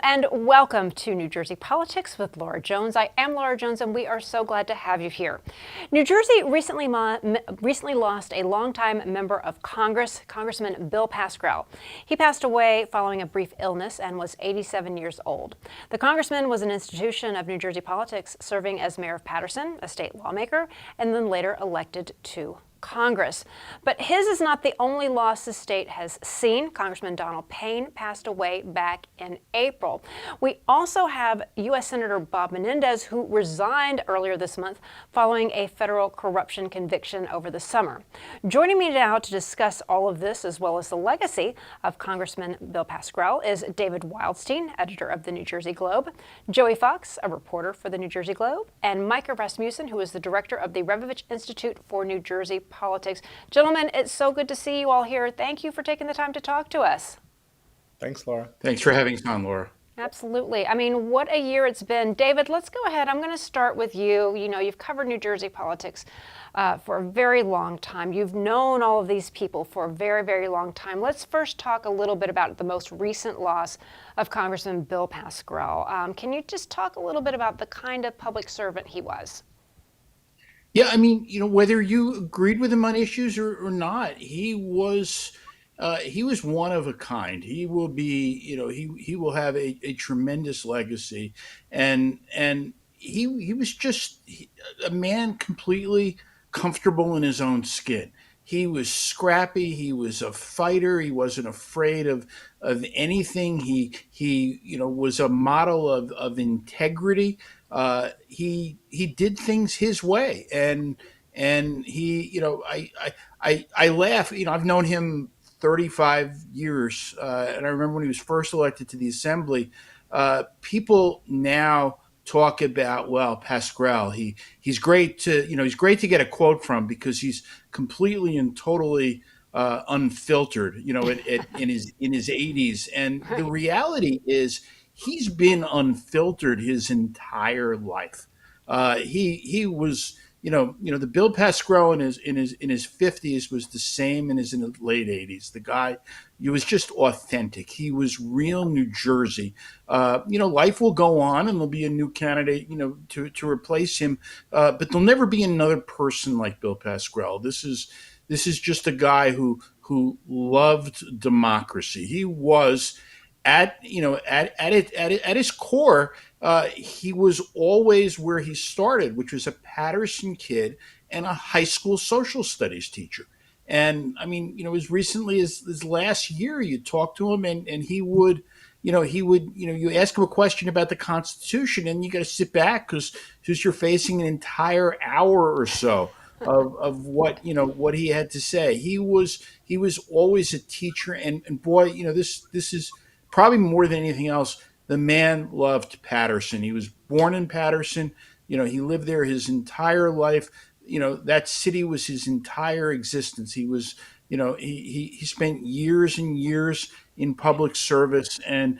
and welcome to New Jersey Politics with Laura Jones. I am Laura Jones, and we are so glad to have you here. New Jersey recently lost a longtime member of Congress, Congressman Bill Pascrell. He passed away following a brief illness and was 87 years old. The congressman was an institution of New Jersey politics, serving as mayor of Paterson, a state lawmaker, and then later elected to Congress. But his is not the only loss the state has seen. Congressman Donald Payne passed away back in April. We also have U.S. Senator Bob Menendez, who resigned earlier this month following a federal corruption conviction over the summer. Joining me now to discuss all of this, as well as the legacy of Congressman Bill Pascrell, is David Wildstein, editor of the New Jersey Globe, Joey Fox, a reporter for the New Jersey Globe, and Micah, Rasmussen, who is the director of the Rebovich Institute for New Jersey politics. Gentlemen, it's so good to see you all here. Thank you for taking the time to talk to us. Thanks, Laura. Thanks for having us on, Laura. Absolutely. I mean, what a year it's been. David, let's go ahead. I'm going to start with you. You know, you've covered New Jersey politics for a very long time. You've known all of these people for a very, very long time. Let's first talk a little bit about the most recent loss of Congressman Bill Pascrell. Can you just talk a little bit about the kind of public servant he was? Yeah, I mean, whether you agreed with him on issues or not, he was one of a kind. He will be, he will have a tremendous legacy, and he was just a man completely comfortable in his own skin. He was scrappy. He was a fighter. He wasn't afraid of anything. He was a model of integrity. He did things his way, and he, I laugh. I've known him 35 years, and I remember when he was first elected to the assembly. People now talk about, well, Pascrell. He's great to he's great to get a quote from because he's completely and totally unfiltered. In his 80s, and the Right. reality is he's been unfiltered his entire life. He was, the Bill Pascrell in his 50s was the same in his late 80s. The guy, he was just authentic. He was real New Jersey. Life will go on, and there'll be a new candidate, to replace him. But there'll never be another person like Bill Pascrell. This is just a guy who loved democracy. He was at his core, he was always where he started, which was a Patterson kid and a high school social studies teacher. And I mean, as recently as last year, you talk to him, and you ask him a question about the Constitution, and you got to sit back because you're facing an entire hour or so of what he had to say. He was always a teacher, and boy, this is probably more than anything else, the man loved Paterson. He was born in Paterson. He lived there his entire life. That city was his entire existence. He was, he spent years and years in public service, and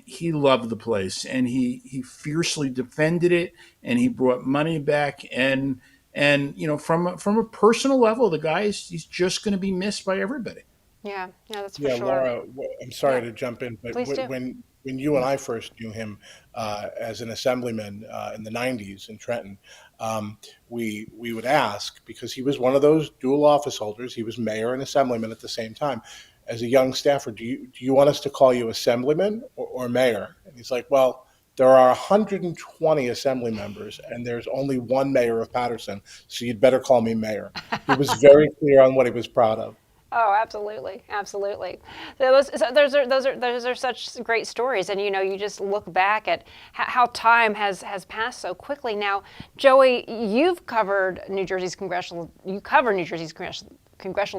he loved the place, and he fiercely defended it, and he brought money back, and from a personal level, the guy he's just going to be missed by everybody. Yeah, that's for Yeah, sure. Laura, I'm sorry Yeah, to jump in, but please do. when you and I first knew him as an assemblyman in the '90s in Trenton, we would ask because he was one of those dual office holders. He was mayor and assemblyman at the same time. As a young staffer, do you want us to call you assemblyman or mayor? And he's like, well, there are 120 assembly members, and there's only one mayor of Patterson, so you'd better call me mayor. He was very clear on what he was proud of. Oh, absolutely, absolutely. Those are such great stories, and you just look back at how time has passed so quickly. Now, Joey, you cover New Jersey's congressional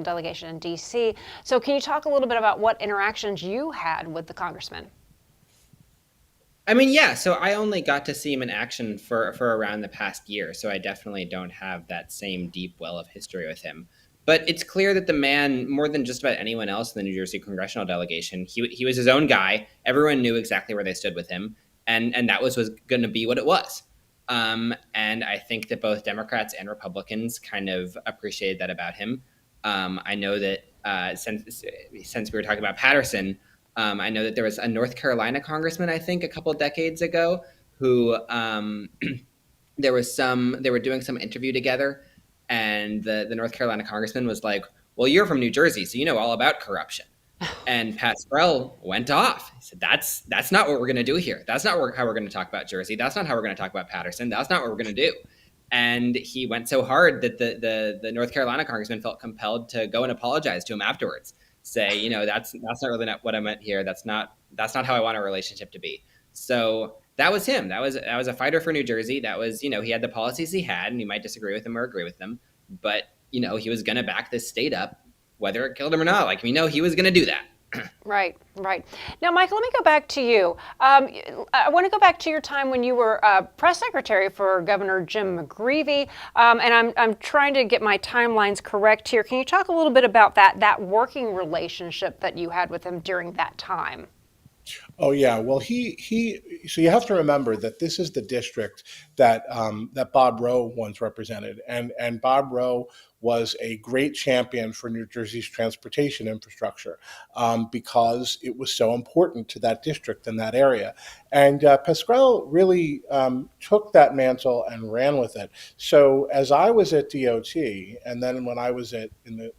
delegation in D.C. So, can you talk a little bit about what interactions you had with the congressman? I mean, yeah. So I only got to see him in action for around the past year. So I definitely don't have that same deep well of history with him. But it's clear that the man, more than just about anyone else in the New Jersey congressional delegation, he was his own guy. Everyone knew exactly where they stood with him, and that was going to be what it was. And I think that both Democrats and Republicans kind of appreciated that about him. I know that since we were talking about Patterson, I know that there was a North Carolina congressman, I think, a couple of decades ago, who they were doing some interview together, and the North Carolina congressman was like, "Well, you're from New Jersey, so you know all about corruption." And Pascrell went off. He said, "That's not what we're going to do here. That's not how we're going to talk about Jersey. That's not how we're going to talk about Patterson. That's not what we're going to do." And he went so hard that the North Carolina congressman felt compelled to go and apologize to him afterwards. Say, that's not really not what I meant here. That's not how I want our relationship to be. So that was him. That was a fighter for New Jersey. That was, he had the policies he had, and you might disagree with them or agree with them, but he was going to back this state up, whether it killed him or not. Like, we know he was going to do that. Right, right. Now, Michael, let me go back to you. I want to go back to your time when you were press secretary for Governor Jim McGreevey, and I'm trying to get my timelines correct here. Can you talk a little bit about that working relationship that you had with him during that time? Oh yeah, well so you have to remember that this is the district that that Bob Rowe once represented, and Bob Rowe was a great champion for New Jersey's transportation infrastructure because it was so important to that district and that area. And Pascrell really took that mantle and ran with it. So as I was at DOT, and then when I was in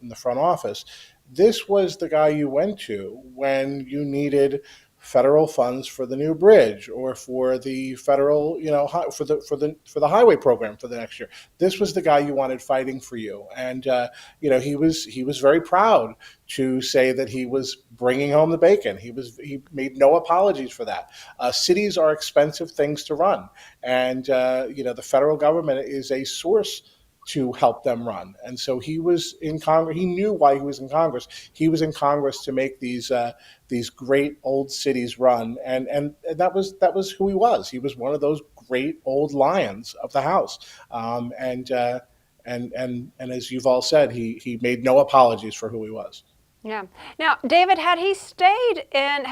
the front office, this was the guy you went to when you needed federal funds for the new bridge or for the federal, for the highway program for the next year. This was the guy you wanted fighting for you, and he was very proud to say that he was bringing home the bacon. He made no apologies for that. Cities are expensive things to run, and the federal government is a source to help them run. And so he was in Congress. He knew why he was in Congress. He was in Congress to make these great old cities run, and that was who he was. He was one of those great old lions of the House. And as you've all said, he made no apologies for who he was. Yeah. Now, David, had he stayed in,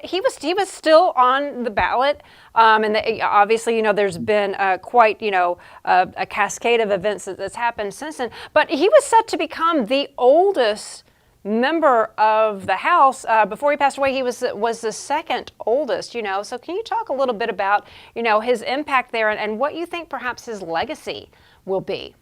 he was still on the ballot, obviously, there's been quite, a cascade of events that's happened since then. But he was set to become the oldest member of the House. Before he passed away, he was the second oldest. So can you talk a little bit about, his impact there and what you think perhaps his legacy will be?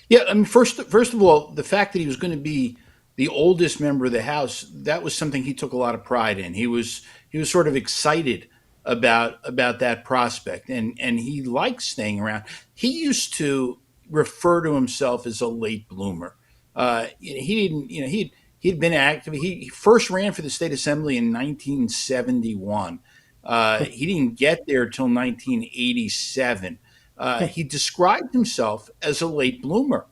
Yeah, I mean, first of all, the fact that he was going to be the oldest member of the House, that was something he took a lot of pride in. He was sort of excited about that prospect, and he liked staying around. He used to refer to himself as a late bloomer. He didn't, he'd been active. He first ran for the state assembly in 1971. He didn't get there till 1987. He described himself as a late bloomer.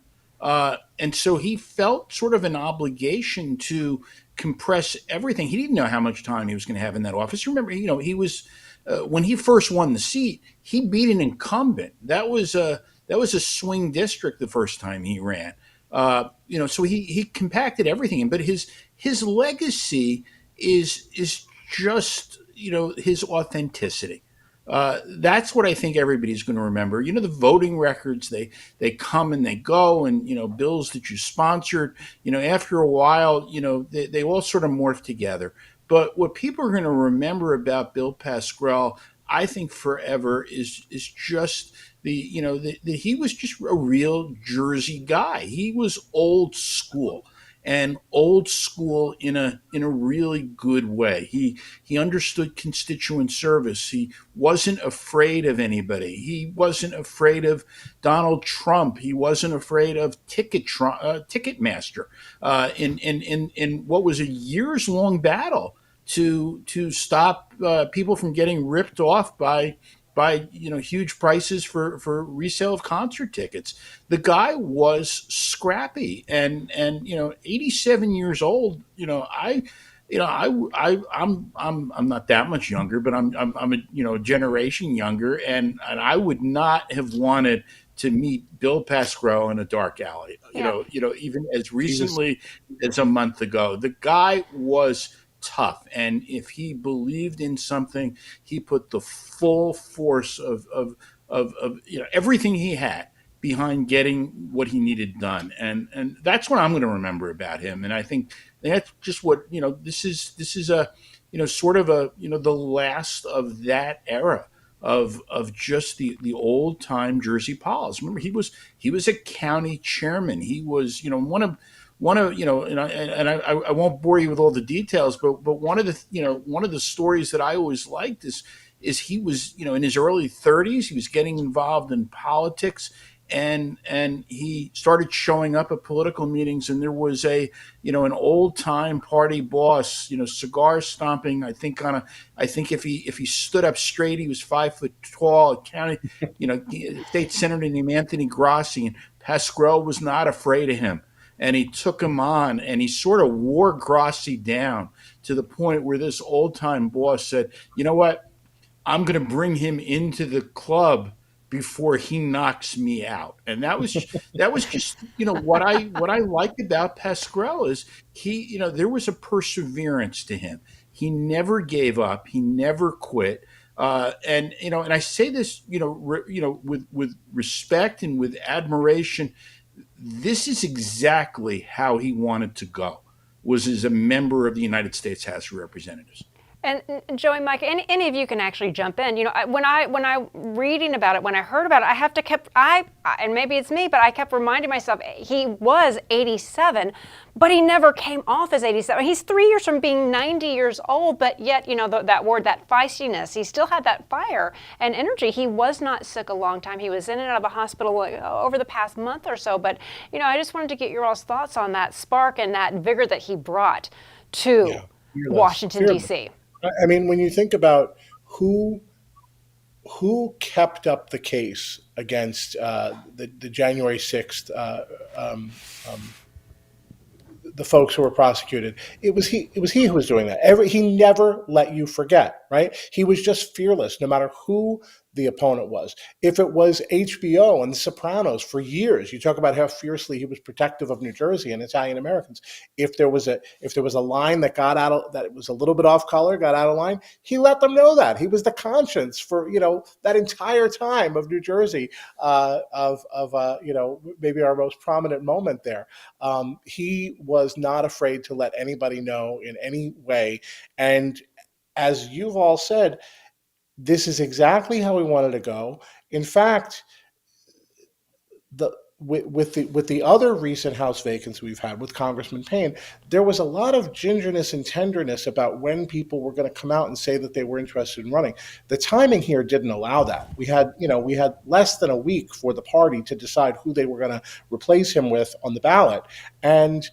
And so he felt sort of an obligation to compress everything. He didn't know how much time he was going to have in that office. Remember, he was when he first won the seat, he beat an incumbent. That was a swing district the first time he ran. So he compacted everything. But his legacy is just his authenticity. That's what I think everybody's going to remember. The voting records, they come and they go, and bills that you sponsored. After a while, they all sort of morph together. But what people are going to remember about Bill Pascrell, I think forever, is just that he was just a real Jersey guy. He was old school. And old school in a really good way. He understood constituent service. He wasn't afraid of anybody. He wasn't afraid of Donald Trump. He wasn't afraid of Ticketmaster. In what was a years long battle to stop people from getting ripped off by huge prices for resale of concert tickets. The guy was scrappy, and 87 years old. I'm not that much younger, but I'm a generation younger, and I would not have wanted to meet Bill Pascrell in a dark alley. Even as recently as a month ago, the guy was tough, and if he believed in something, he put the full force of everything he had behind getting what he needed done, and that's what I'm going to remember about him. And I think that's just what this is a sort of a the last of that era of just the old time Jersey Pols. Remember, he was a county chairman. He was one of and I won't bore you with all the details, but one of the stories that I always liked is he was in his early 30s. He was getting involved in politics, and he started showing up at political meetings, and there was an old time party boss, cigar stomping. I think if he stood up straight, he was 5 foot tall. A county, state senator named Anthony Grassi, and Pascrell was not afraid of him, and he took him on, and he sort of wore Grassi down to the point where this old time boss said, "You know what? I'm going to bring him into the club before he knocks me out." And that was just what I liked about Pascrell is there was a perseverance to him. He never gave up. He never quit. And I say this with respect and with admiration. This is exactly how he wanted to go. Was as a member of the United States House of Representatives. And Joey, Mike, any of you can actually jump in. When I reading about it, when I heard about it, I have to and maybe it's me, but I kept reminding myself he was 87, but he never came off as 87. He's 3 years from being 90 years old, but yet that word, that feistiness, he still had that fire and energy. He was not sick a long time. He was in and out of a hospital over the past month or so. But I just wanted to get your all's thoughts on that spark and that vigor that he brought to Washington D.C. I mean, when you think about who kept up the case against the January 6th, the folks who were prosecuted, it was he who was doing that. He never let you forget, right? He was just fearless, no matter who the opponent was. If it was HBO and The Sopranos for years, you talk about how fiercely he was protective of New Jersey and Italian Americans. If there was a line that that was a little bit off color, got out of line, he let them know that. He was the conscience for that entire time of New Jersey, maybe our most prominent moment there. He was not afraid to let anybody know in any way, and as you've all said, this is exactly how we wanted to go. In fact, with the other recent House vacancy we've had with Congressman Payne, there was a lot of gingerness and tenderness about when people were going to come out and say that they were interested in running. The timing here didn't allow that. We had less than a week for the party to decide who they were going to replace him with on the ballot, and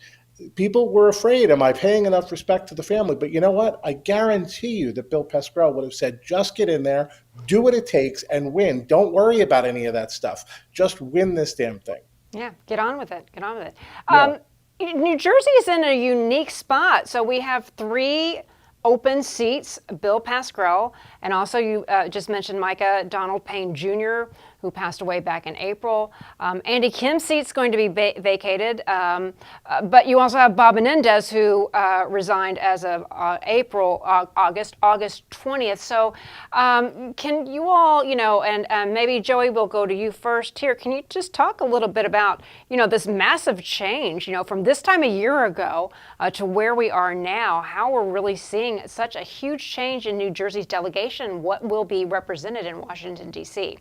people were afraid, am I paying enough respect to the family? But you know what? I guarantee you that Bill Pascrell would have said, just get in there, do what it takes, and win. Don't worry about any of that stuff. Just win this damn thing. Yeah, get on with it. Get on with it. Yeah. New Jersey is in a unique spot. So we have 3 open seats, Bill Pascrell, and also you just mentioned Micah, Donald Payne Jr., who passed away back in April. Andy Kim's seat's going to be vacated, but you also have Bob Menendez, who resigned as of August 20th. So can you all, and maybe Joey, will go to you first here. Can you just talk a little bit about, this massive change, from this time a year ago to where we are now, how we're really seeing such a huge change in New Jersey's delegation, what will be represented in Washington, D.C.?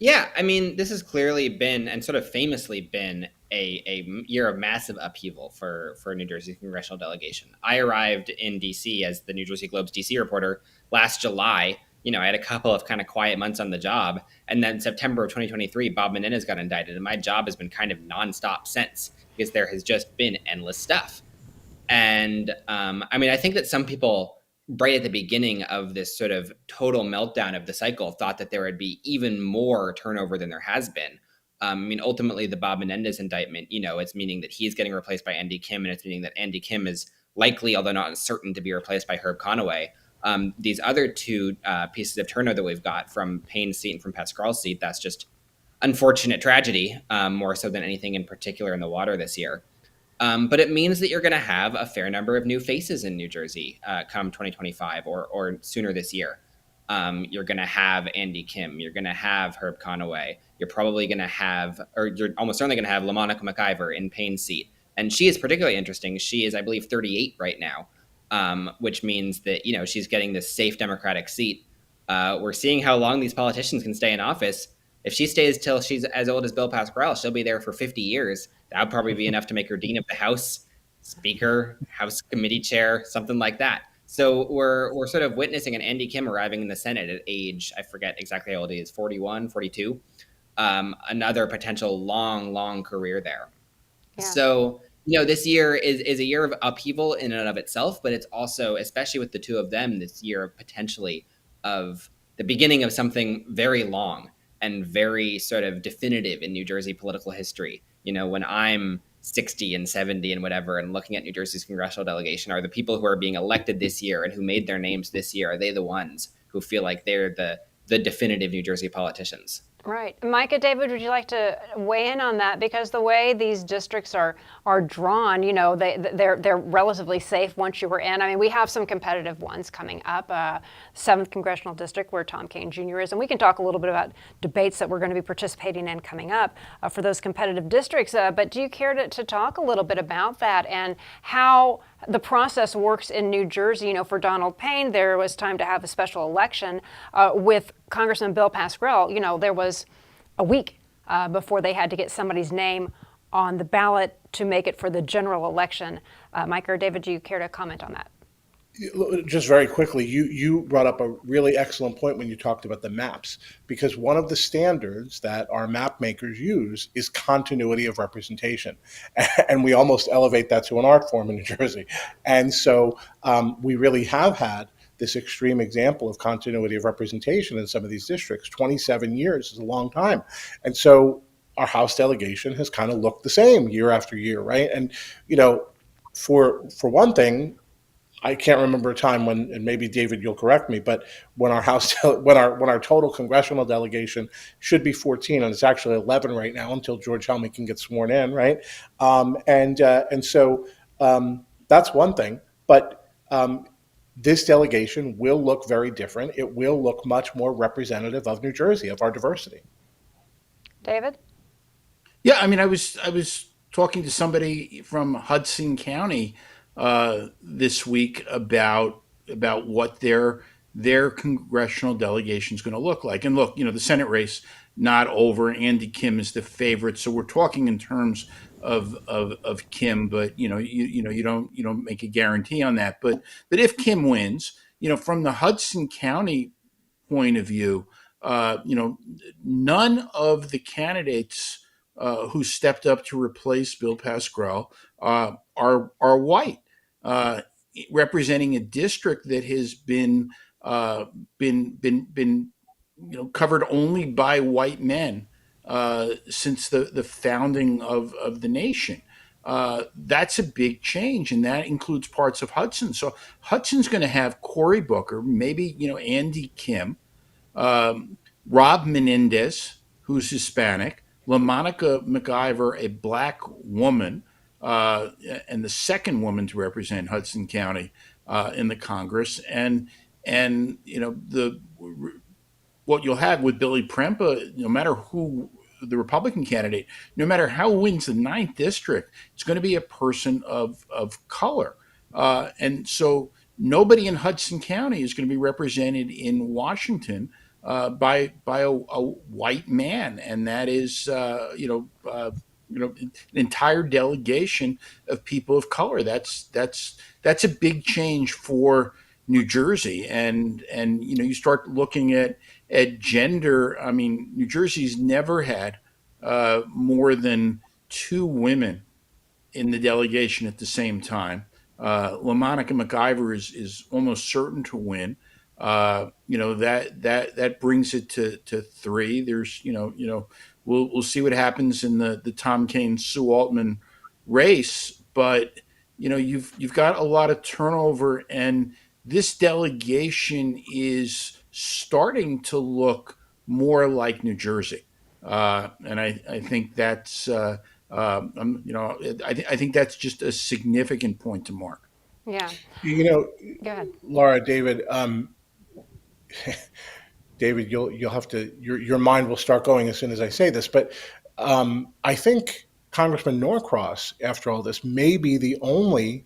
Yeah, I mean, this has clearly been, and sort of famously been, a year of massive upheaval for New Jersey's congressional delegation. I arrived in D.C. as the New Jersey Globe's D.C. reporter last July. I had a couple of kind of quiet months on the job. And then September of 2023, Bob Menendez got indicted. And my job has been kind of nonstop since, because there has just been endless stuff. And I think that some people, right at the beginning of this sort of total meltdown of the cycle, thought that there would be even more turnover than there has been. Ultimately, the Bob Menendez indictment, it's meaning that he's getting replaced by Andy Kim, and it's meaning that Andy Kim is likely, although not certain, to be replaced by Herb Conaway. These other 2 pieces of turnover that we've got from Payne's seat and from Pascrell's seat, that's just unfortunate tragedy, more so than anything in particular in the water this year. But it means that you're going to have a fair number of new faces in New Jersey come 2025 or sooner this year. You're going to have Andy Kim. You're going to have Herb Conaway. You're probably going to have, or you're almost certainly going to have LaMonica McIver in Payne's seat. And she is particularly interesting. She is, I believe, 38 right now, which means that, she's getting this safe Democratic seat. We're seeing how long these politicians can stay in office. If she stays till she's as old as Bill Pascrell, she'll be there for 50 years. That would probably be enough to make her Dean of the House, Speaker, House Committee Chair, something like that. So we're sort of witnessing an Andy Kim arriving in the Senate at age, I forget exactly how old he is, 41, 42. Another potential long career there. Yeah. So, this year is a year of upheaval in and of itself, but it's also, especially with the two of them, this year of potentially of the beginning of something very long and very sort of definitive in New Jersey political history. When I'm 60 and 70 and whatever, and looking at New Jersey's congressional delegation, are the people who are being elected this year and who made their names this year, are they the ones who feel like they're the definitive New Jersey politicians? Right. Micah, David, would you like to weigh in on that? Because the way these districts are drawn, they're relatively safe once you were in. I mean, we have some competitive ones coming up. 7th Congressional District, where Tom Kean Jr. is. And we can talk a little bit about debates that we're going to be participating in coming up for those competitive districts. But do you care to talk a little bit about that and how the process works in New Jersey? For Donald Payne, there was time to have a special election. With Congressman Bill Pascrell, there was a week before they had to get somebody's name on the ballot to make it for the general election. Micah or David, do you care to comment on that? Just very quickly, you brought up a really excellent point when you talked about the maps, because one of the standards that our map makers use is continuity of representation. And we almost elevate that to an art form in New Jersey. And so we really have had this extreme example of continuity of representation in some of these districts. 27 years is a long time. And so our House delegation has kind of looked the same year after year, right? And, for one thing, I can't remember a time when, and maybe David, you'll correct me, but when our when our total congressional delegation should be 14, and it's actually 11 right now until George Helmy can get sworn in, right? And so that's one thing, but this delegation will look very different. It will look much more representative of New Jersey, of our diversity. David? Yeah, I mean, I was talking to somebody from Hudson County this week about what their congressional delegation is going to look like. And look, the Senate race not over. Andy Kim is the favorite, so we're talking in terms of Kim, but you don't make a guarantee on that. But if Kim wins, from the Hudson County point of view, none of the candidates who stepped up to replace Bill Pascrell are white, representing a district that has been covered only by white men since the founding of the nation. That's a big change, and that includes parts of Hudson. So Hudson's going to have Cory Booker, maybe Andy Kim, Rob Menendez, who's Hispanic, LaMonica McIver, a black woman, and the second woman to represent Hudson County in the Congress, and what you'll have with Billy Prempa, no matter who the Republican candidate, no matter how wins the 9th district, it's going to be a person of color, and so nobody in Hudson County is going to be represented in Washington by a white man, and that is an entire delegation of people of color. That's a big change for New Jersey, and you start looking at gender. I mean, New Jersey's never had more than 2 women in the delegation at the same time. LaMonica McIver is almost certain to win. That brings it to 3. There's we'll see what happens in the Tom Kean Sue Altman race, but you've got a lot of turnover, and this delegation is starting to look more like New Jersey, and I think that's I think that's just a significant point to mark. Yeah. Go ahead. Laura, David, David, you'll have to your mind will start going as soon as I say this, but I think Congressman Norcross, after all this, may be the only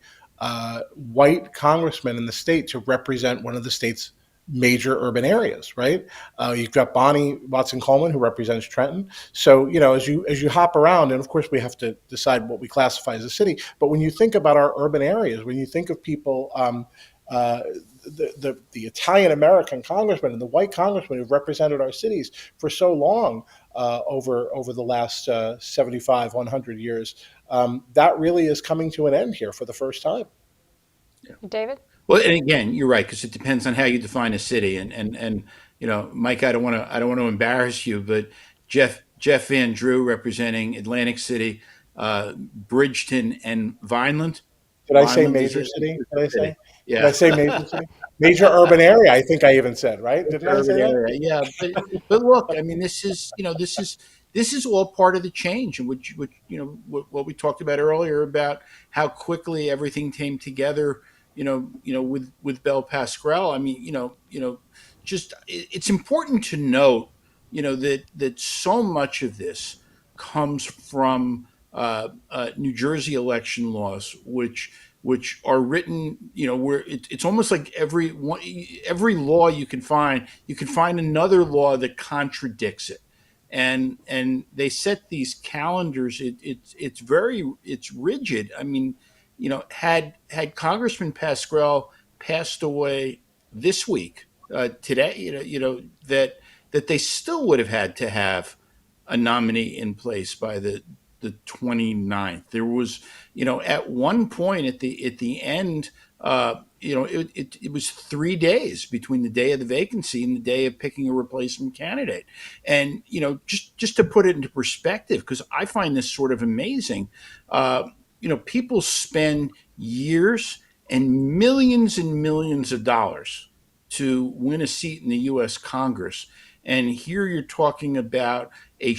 white congressman in the state to represent one of the state's major urban areas. Right? You've got Bonnie Watson Coleman, who represents Trenton. So as you hop around, and of course we have to decide what we classify as a city. But when you think about our urban areas, when you think of people. Uh, the Italian American congressmen and the white congressmen who've represented our cities for so long over the last 75, 100 years, that really is coming to an end here for the first time. David? Well, and again, you're right, because it depends on how you define a city. And Mike, I don't want to embarrass you, but Jeff Van Drew representing Atlantic City, Bridgeton, and Vineland. Did I say Vineland is major a city? Did I say? Did I Yeah. say major city? Major urban area, I think I even said, right? Didn't I say Urban that? area. Yeah, but look, I mean, this is all part of the change, and which what we talked about earlier about how quickly everything came together. With Bell Pascrell. I mean, just it's important to note, that so much of this comes from New Jersey election laws, which are written, where it's almost like every law you can find another law that contradicts it, and they set these calendars. It's rigid. I mean, had Congressman Pascrell passed away this week, today, that they still would have had to have a nominee in place by the 29th. There was, at one point at the end, it was 3 days between the day of the vacancy and the day of picking a replacement candidate. And, just to put it into perspective, because I find this sort of amazing, people spend years and millions of dollars to win a seat in the U.S. Congress, and here you're talking about as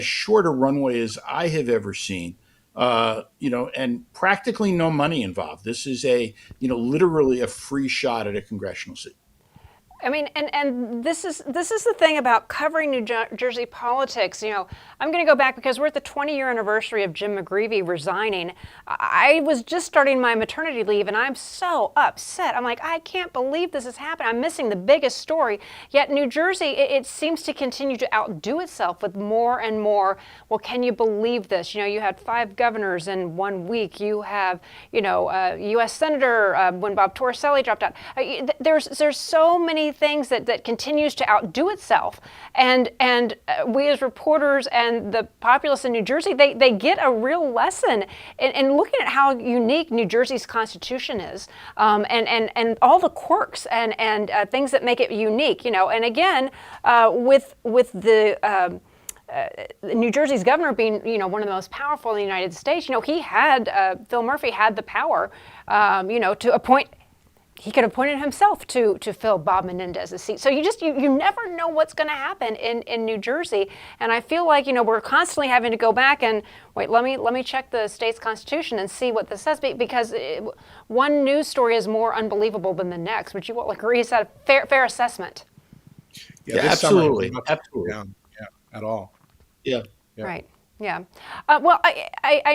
short a runway as I have ever seen. And practically no money involved. This is literally a free shot at a congressional seat. I mean, and this is the thing about covering Jersey politics. I'm going to go back because we're at the 20-year anniversary of Jim McGreevey resigning. I was just starting my maternity leave, and I'm so upset. I'm like, I can't believe this has happened. I'm missing the biggest story. Yet New Jersey, it seems to continue to outdo itself with more and more. Well, can you believe this? You had 5 governors in 1 week. You have, U.S. Senator when Bob Torricelli dropped out. There's so many things that continues to outdo itself, and we as reporters and the populace in New Jersey, they get a real lesson in looking at how unique New Jersey's Constitution is, and all the quirks and things that make it unique. And again, with the New Jersey's governor being, one of the most powerful in the United States, he had Phil Murphy had the power, to appoint. He could have appointed himself to fill Bob Menendez's seat. So you never know what's going to happen in New Jersey. And I feel like, we're constantly having to go back and wait, let me check the state's constitution and see what this says, because one news story is more unbelievable than the next. Would you agree? Is that a fair assessment? Yeah, Yeah, this summer absolutely. was not Absolutely. down, at all. Yeah. Yeah. Right. Yeah. Well,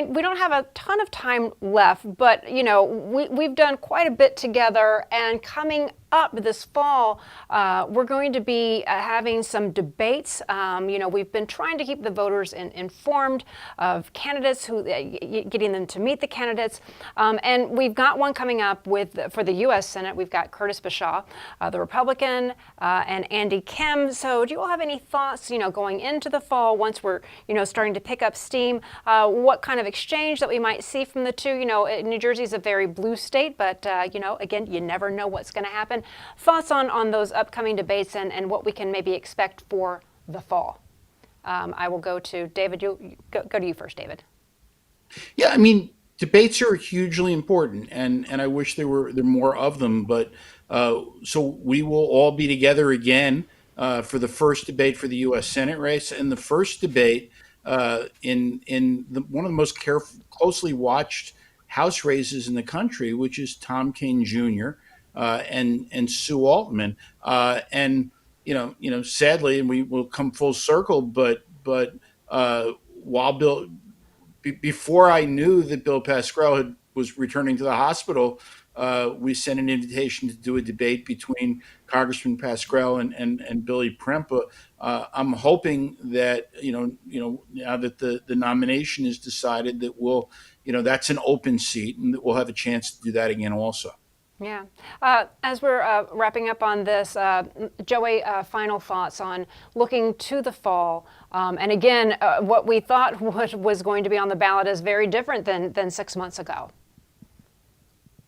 we don't have a ton of time left, but we've done quite a bit together, and coming up this fall, we're going to be having some debates. We've been trying to keep the voters informed of candidates, getting them to meet the candidates, and we've got one coming up for the U.S. Senate. We've got Curtis Bashaw, the Republican, and Andy Kim. So, do you all have any thoughts, going into the fall, once we're, starting to pick up steam, what kind of exchange that we might see from the two? New Jersey is a very blue state, but again, you never know what's going to happen. Thoughts on those upcoming debates and what we can maybe expect for the fall. I will go to David. Go to you first, David. Yeah, I mean, debates are hugely important, and I wish there were more of them. But so we will all be together again for the first debate for the U.S. Senate race, and the first debate in one of the most closely watched House races in the country, which is Tom King Jr. and Sue Altman. And sadly, and we will come full circle, but while before I knew that Bill Pascrell was returning to the hospital, we sent an invitation to do a debate between Congressman Pascrell and Billy Prempa. I'm hoping that now that the nomination is decided, that that's an open seat, and that we'll have a chance to do that again also. Yeah. As we're wrapping up on this, Joey, final thoughts on looking to the fall. And again, what we thought was going to be on the ballot is very different than 6 months ago.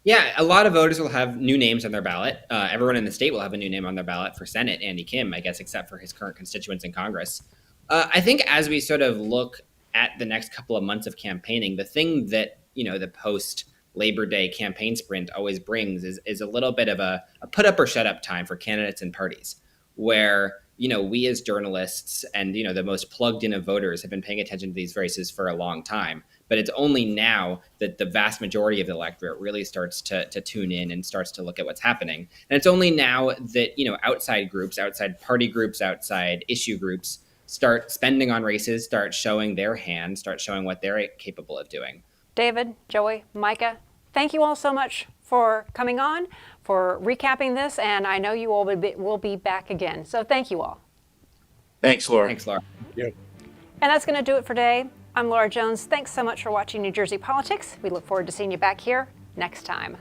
Yeah, a lot of voters will have new names on their ballot. Everyone in the state will have a new name on their ballot for Senate, Andy Kim, I guess, except for his current constituents in Congress. I think as we sort of look at the next couple of months of campaigning, the thing that, the post Labor Day campaign sprint always brings is a little bit of a put up or shut up time for candidates and parties, where we as journalists and the most plugged in of voters have been paying attention to these races for a long time. But it's only now that the vast majority of the electorate really starts to tune in and starts to look at what's happening. And it's only now that outside groups, outside party groups, outside issue groups start spending on races, start showing their hand, start showing what they're capable of doing. David, Joey, Micah, thank you all so much for coming on, for recapping this, and I know you all will be back again. So thank you all. Thanks, Laura. Thanks, Laura. Yeah. And that's going to do it for today. I'm Laura Jones. Thanks so much for watching New Jersey Politics. We look forward to seeing you back here next time.